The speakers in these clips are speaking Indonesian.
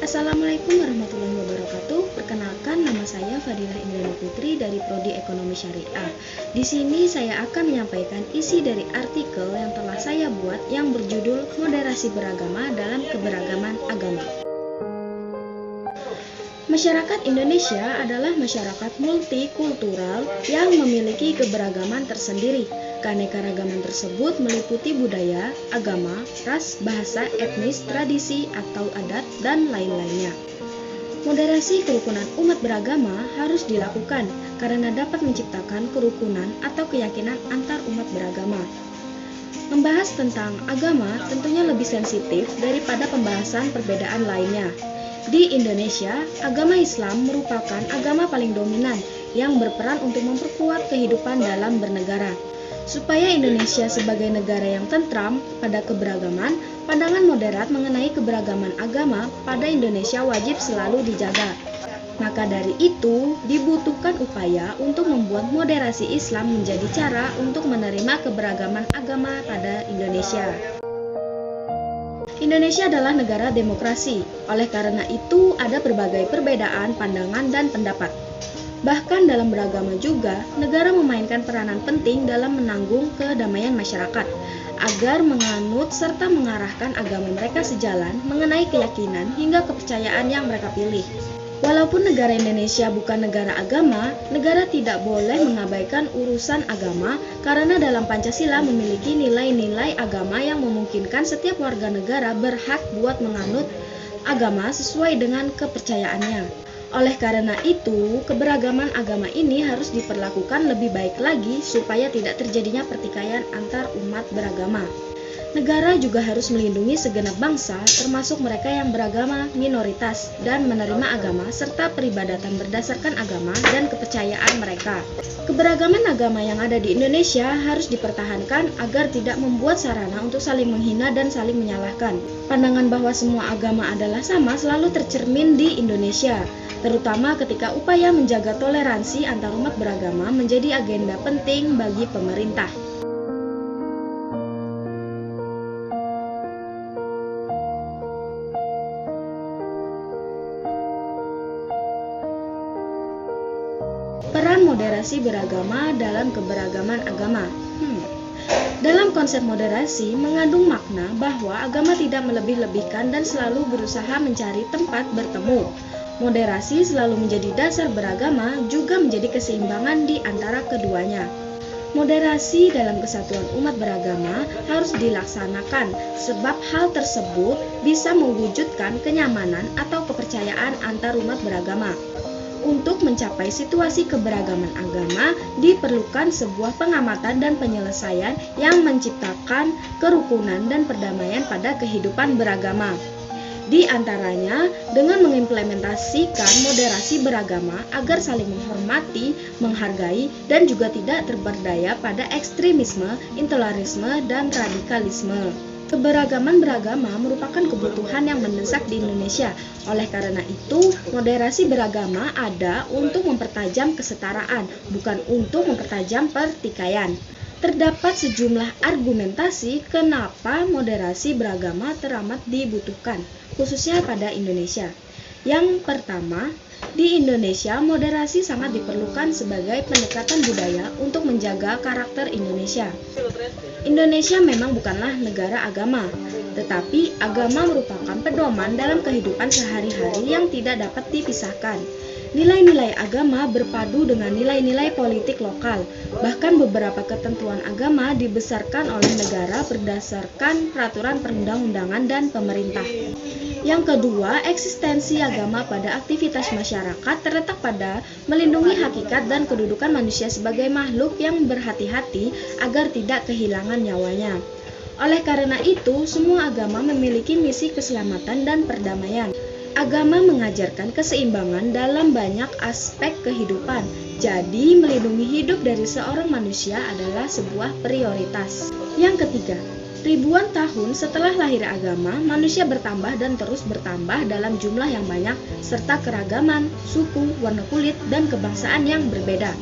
Assalamualaikum warahmatullahi wabarakatuh. Perkenalkan, nama saya Fadilah Indriani Putri dari Prodi Ekonomi Syariah. Di sini saya akan menyampaikan isi dari artikel yang telah saya buat yang berjudul Moderasi Beragama dalam Keberagaman Agama. Masyarakat Indonesia adalah masyarakat multikultural yang memiliki keberagaman tersendiri. Keanekaragaman tersebut meliputi budaya, agama, ras, bahasa, etnis, tradisi, atau adat, dan lain-lainnya. Moderasi kerukunan umat beragama harus dilakukan karena dapat menciptakan kerukunan atau keyakinan antar umat beragama. Membahas tentang agama tentunya lebih sensitif daripada pembahasan perbedaan lainnya. Di Indonesia, agama Islam merupakan agama paling dominan yang berperan untuk memperkuat kehidupan dalam bernegara. Supaya Indonesia sebagai negara yang tentram pada keberagaman, pandangan moderat mengenai keberagaman agama pada Indonesia wajib selalu dijaga. Maka dari itu, dibutuhkan upaya untuk membuat moderasi Islam menjadi cara untuk menerima keberagaman agama pada Indonesia. Indonesia adalah negara demokrasi, oleh karena itu ada berbagai perbedaan pandangan dan pendapat. Bahkan dalam beragama juga, negara memainkan peranan penting dalam menanggung kedamaian masyarakat, agar menganut serta mengarahkan agama mereka sejalan mengenai keyakinan hingga kepercayaan yang mereka pilih. Walaupun negara Indonesia bukan negara agama, negara tidak boleh mengabaikan urusan agama karena dalam Pancasila memiliki nilai-nilai agama yang memungkinkan setiap warga negara berhak buat menganut agama sesuai dengan kepercayaannya. Oleh karena itu, keberagaman agama ini harus diperlakukan lebih baik lagi supaya tidak terjadinya pertikaian antar umat beragama. Negara juga harus melindungi segenap bangsa, termasuk mereka yang beragama minoritas, dan menerima agama serta peribadatan berdasarkan agama dan kepercayaan mereka. Keberagaman agama yang ada di Indonesia harus dipertahankan agar tidak membuat sarana untuk saling menghina dan saling menyalahkan. Pandangan bahwa semua agama adalah sama selalu tercermin di Indonesia, terutama ketika upaya menjaga toleransi antar umat beragama menjadi agenda penting bagi pemerintah. Peran moderasi beragama dalam keberagaman agama. Dalam konsep moderasi mengandung makna bahwa agama tidak melebih-lebihkan dan selalu berusaha mencari tempat bertemu. Moderasi selalu menjadi dasar beragama, juga menjadi keseimbangan di antara keduanya. Moderasi dalam kesatuan umat beragama harus dilaksanakan, sebab hal tersebut bisa mewujudkan kenyamanan atau kepercayaan antar umat beragama. Untuk mencapai situasi keberagaman agama, diperlukan sebuah pengamatan dan penyelesaian yang menciptakan kerukunan dan perdamaian pada kehidupan beragama. Di antaranya dengan mengimplementasikan moderasi beragama agar saling menghormati, menghargai, dan juga tidak terberdaya pada ekstremisme, intoleransi, dan radikalisme. Keberagaman beragama merupakan kebutuhan yang mendesak di Indonesia. Oleh karena itu, moderasi beragama ada untuk mempertajam kesetaraan, bukan untuk mempertajam pertikaian. Terdapat sejumlah argumentasi kenapa moderasi beragama teramat dibutuhkan, khususnya pada Indonesia. Yang pertama, di Indonesia moderasi sangat diperlukan sebagai pendekatan budaya untuk menjaga karakter Indonesia. Indonesia memang bukanlah negara agama, tetapi agama merupakan pedoman dalam kehidupan sehari-hari yang tidak dapat dipisahkan. Nilai-nilai agama berpadu dengan nilai-nilai politik lokal. Bahkan beberapa ketentuan agama dibesarkan oleh negara berdasarkan peraturan perundang-undangan dan pemerintah. Yang kedua, eksistensi agama pada aktivitas masyarakat terletak pada melindungi hakikat dan kedudukan manusia sebagai makhluk yang berhati-hati agar tidak kehilangan nyawanya. Oleh karena itu, semua agama memiliki misi keselamatan dan perdamaian. Agama mengajarkan keseimbangan dalam banyak aspek kehidupan. Jadi, melindungi hidup dari seorang manusia adalah sebuah prioritas. Yang ketiga, ribuan tahun setelah lahir agama, manusia bertambah dan terus bertambah dalam jumlah yang banyak, serta keragaman, suku, warna kulit, dan kebangsaan yang berbeda.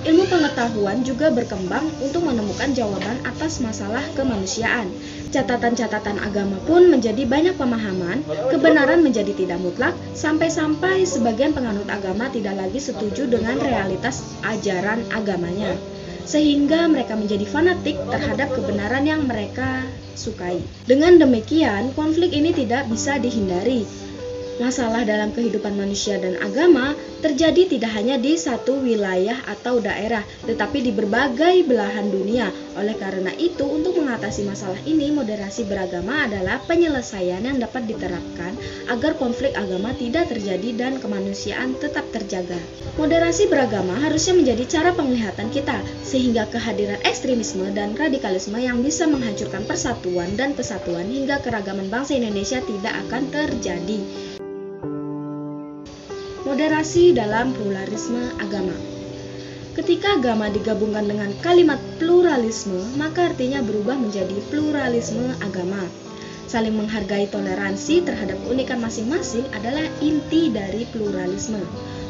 Ilmu pengetahuan juga berkembang untuk menemukan jawaban atas masalah kemanusiaan. Catatan-catatan agama pun menjadi banyak pemahaman, kebenaran menjadi tidak mutlak, sampai-sampai sebagian penganut agama tidak lagi setuju dengan realitas ajaran agamanya. Sehingga mereka menjadi fanatik terhadap kebenaran yang mereka sukai. Dengan demikian, konflik ini tidak bisa dihindari. Masalah dalam kehidupan manusia dan agama terjadi tidak hanya di satu wilayah atau daerah, tetapi di berbagai belahan dunia. Oleh karena itu, untuk mengatasi masalah ini, moderasi beragama adalah penyelesaian yang dapat diterapkan agar konflik agama tidak terjadi dan kemanusiaan tetap terjaga. Moderasi beragama harusnya menjadi cara penglihatan kita, sehingga kehadiran ekstremisme dan radikalisme yang bisa menghancurkan persatuan dan kesatuan hingga keragaman bangsa Indonesia tidak akan terjadi. Moderasi dalam pluralisme agama. Ketika agama digabungkan dengan kalimat pluralisme, maka artinya berubah menjadi pluralisme agama. Saling menghargai toleransi terhadap keunikan masing-masing adalah inti dari pluralisme.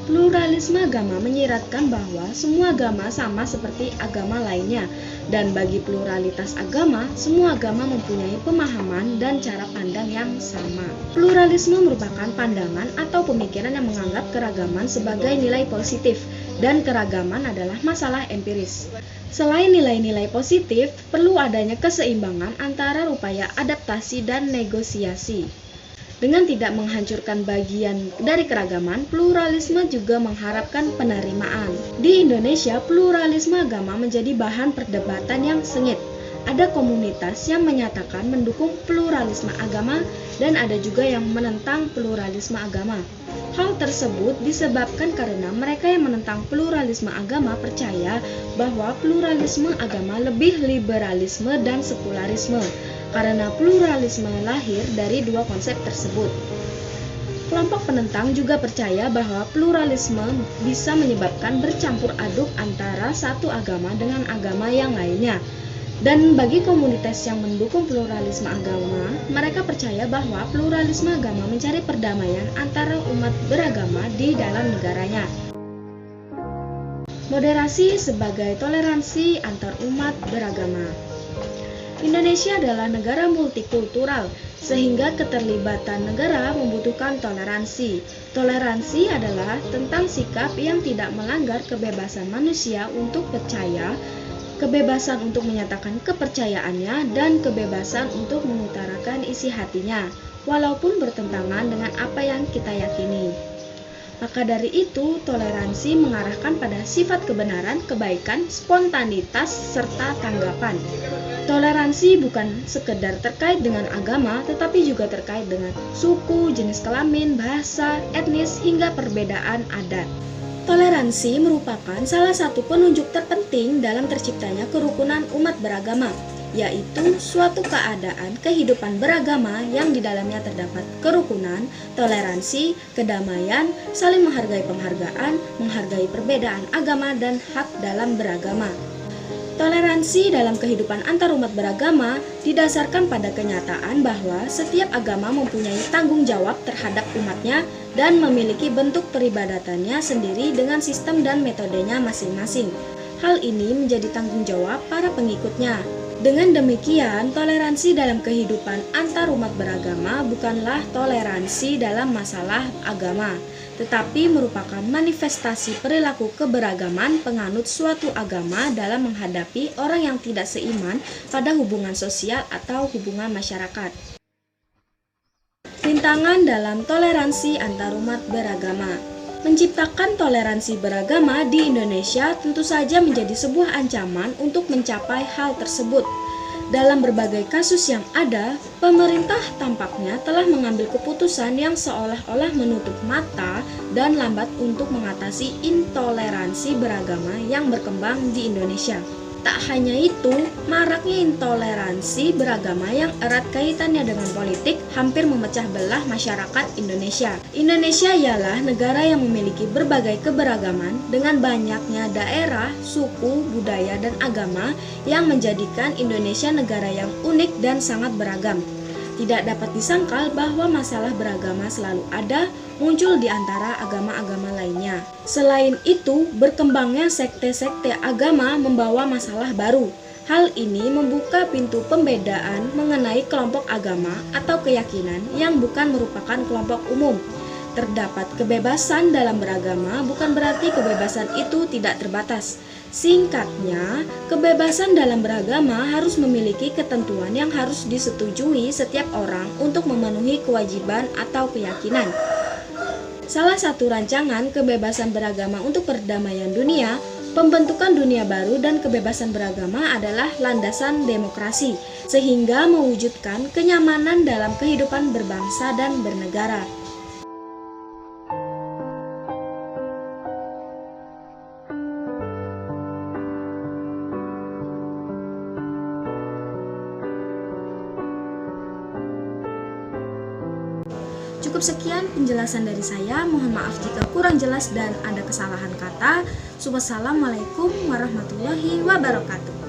Pluralisme agama menyiratkan bahwa semua agama sama seperti agama lainnya, dan bagi pluralitas agama, semua agama mempunyai pemahaman dan cara pandang yang sama. Pluralisme merupakan pandangan atau pemikiran yang menganggap keragaman sebagai nilai positif, dan keragaman adalah masalah empiris. Selain nilai-nilai positif, perlu adanya keseimbangan antara upaya adaptasi dan negosiasi. Dengan tidak menghancurkan bagian dari keragaman, pluralisme juga mengharapkan penerimaan. Di Indonesia, pluralisme agama menjadi bahan perdebatan yang sengit. Ada komunitas yang menyatakan mendukung pluralisme agama dan ada juga yang menentang pluralisme agama. Hal tersebut disebabkan karena mereka yang menentang pluralisme agama percaya bahwa pluralisme agama lebih liberalisme dan sekularisme, karena pluralisme lahir dari dua konsep tersebut. Kelompok penentang juga percaya bahwa pluralisme bisa menyebabkan bercampur aduk antara satu agama dengan agama yang lainnya. Dan bagi komunitas yang mendukung pluralisme agama, mereka percaya bahwa pluralisme agama mencari perdamaian antara umat beragama di dalam negaranya. Moderasi sebagai toleransi antar umat beragama. Indonesia adalah negara multikultural, sehingga keterlibatan negara membutuhkan toleransi. Toleransi adalah tentang sikap yang tidak melanggar kebebasan manusia untuk percaya, kebebasan untuk menyatakan kepercayaannya, dan kebebasan untuk mengutarakan isi hatinya, walaupun bertentangan dengan apa yang kita yakini. Maka dari itu, toleransi mengarahkan pada sifat kebenaran, kebaikan, spontanitas, serta tanggapan. Toleransi bukan sekedar terkait dengan agama, tetapi juga terkait dengan suku, jenis kelamin, bahasa, etnis, hingga perbedaan adat. Toleransi merupakan salah satu penunjuk terpenting dalam terciptanya kerukunan umat beragama, yaitu suatu keadaan kehidupan beragama yang di dalamnya terdapat kerukunan, toleransi, kedamaian, saling menghargai penghargaan, menghargai perbedaan agama, dan hak dalam beragama. Toleransi dalam kehidupan antarumat beragama didasarkan pada kenyataan bahwa setiap agama mempunyai tanggung jawab terhadap umatnya dan memiliki bentuk peribadatannya sendiri dengan sistem dan metodenya masing-masing. Hal ini menjadi tanggung jawab para pengikutnya. Dengan demikian, toleransi dalam kehidupan antarumat beragama bukanlah toleransi dalam masalah agama, tetapi merupakan manifestasi perilaku keberagaman penganut suatu agama dalam menghadapi orang yang tidak seiman pada hubungan sosial atau hubungan masyarakat. Rintangan dalam toleransi antarumat beragama. Menciptakan toleransi beragama di Indonesia tentu saja menjadi sebuah ancaman untuk mencapai hal tersebut. Dalam berbagai kasus yang ada, pemerintah tampaknya telah mengambil keputusan yang seolah-olah menutup mata dan lambat untuk mengatasi intoleransi beragama yang berkembang di Indonesia. Tak hanya itu, maraknya intoleransi beragama yang erat kaitannya dengan politik hampir memecah belah masyarakat Indonesia. Indonesia ialah negara yang memiliki berbagai keberagaman dengan banyaknya daerah, suku, budaya, dan agama yang menjadikan Indonesia negara yang unik dan sangat beragam. Tidak dapat disangkal bahwa masalah beragama selalu ada, muncul di antara agama-agama lainnya. Selain itu, berkembangnya sekte-sekte agama membawa masalah baru. Hal ini membuka pintu pembedaan mengenai kelompok agama atau keyakinan yang bukan merupakan kelompok umum. Terdapat kebebasan dalam beragama bukan berarti kebebasan itu tidak terbatas. Singkatnya, kebebasan dalam beragama harus memiliki ketentuan yang harus disetujui setiap orang untuk memenuhi kewajiban atau keyakinan. Salah satu rancangan kebebasan beragama untuk perdamaian dunia, pembentukan dunia baru dan kebebasan beragama adalah landasan demokrasi, sehingga mewujudkan kenyamanan dalam kehidupan berbangsa dan bernegara. Cukup sekian penjelasan dari saya. Mohon maaf jika kurang jelas dan ada kesalahan kata. Wassalamualaikum warahmatullahi wabarakatuh.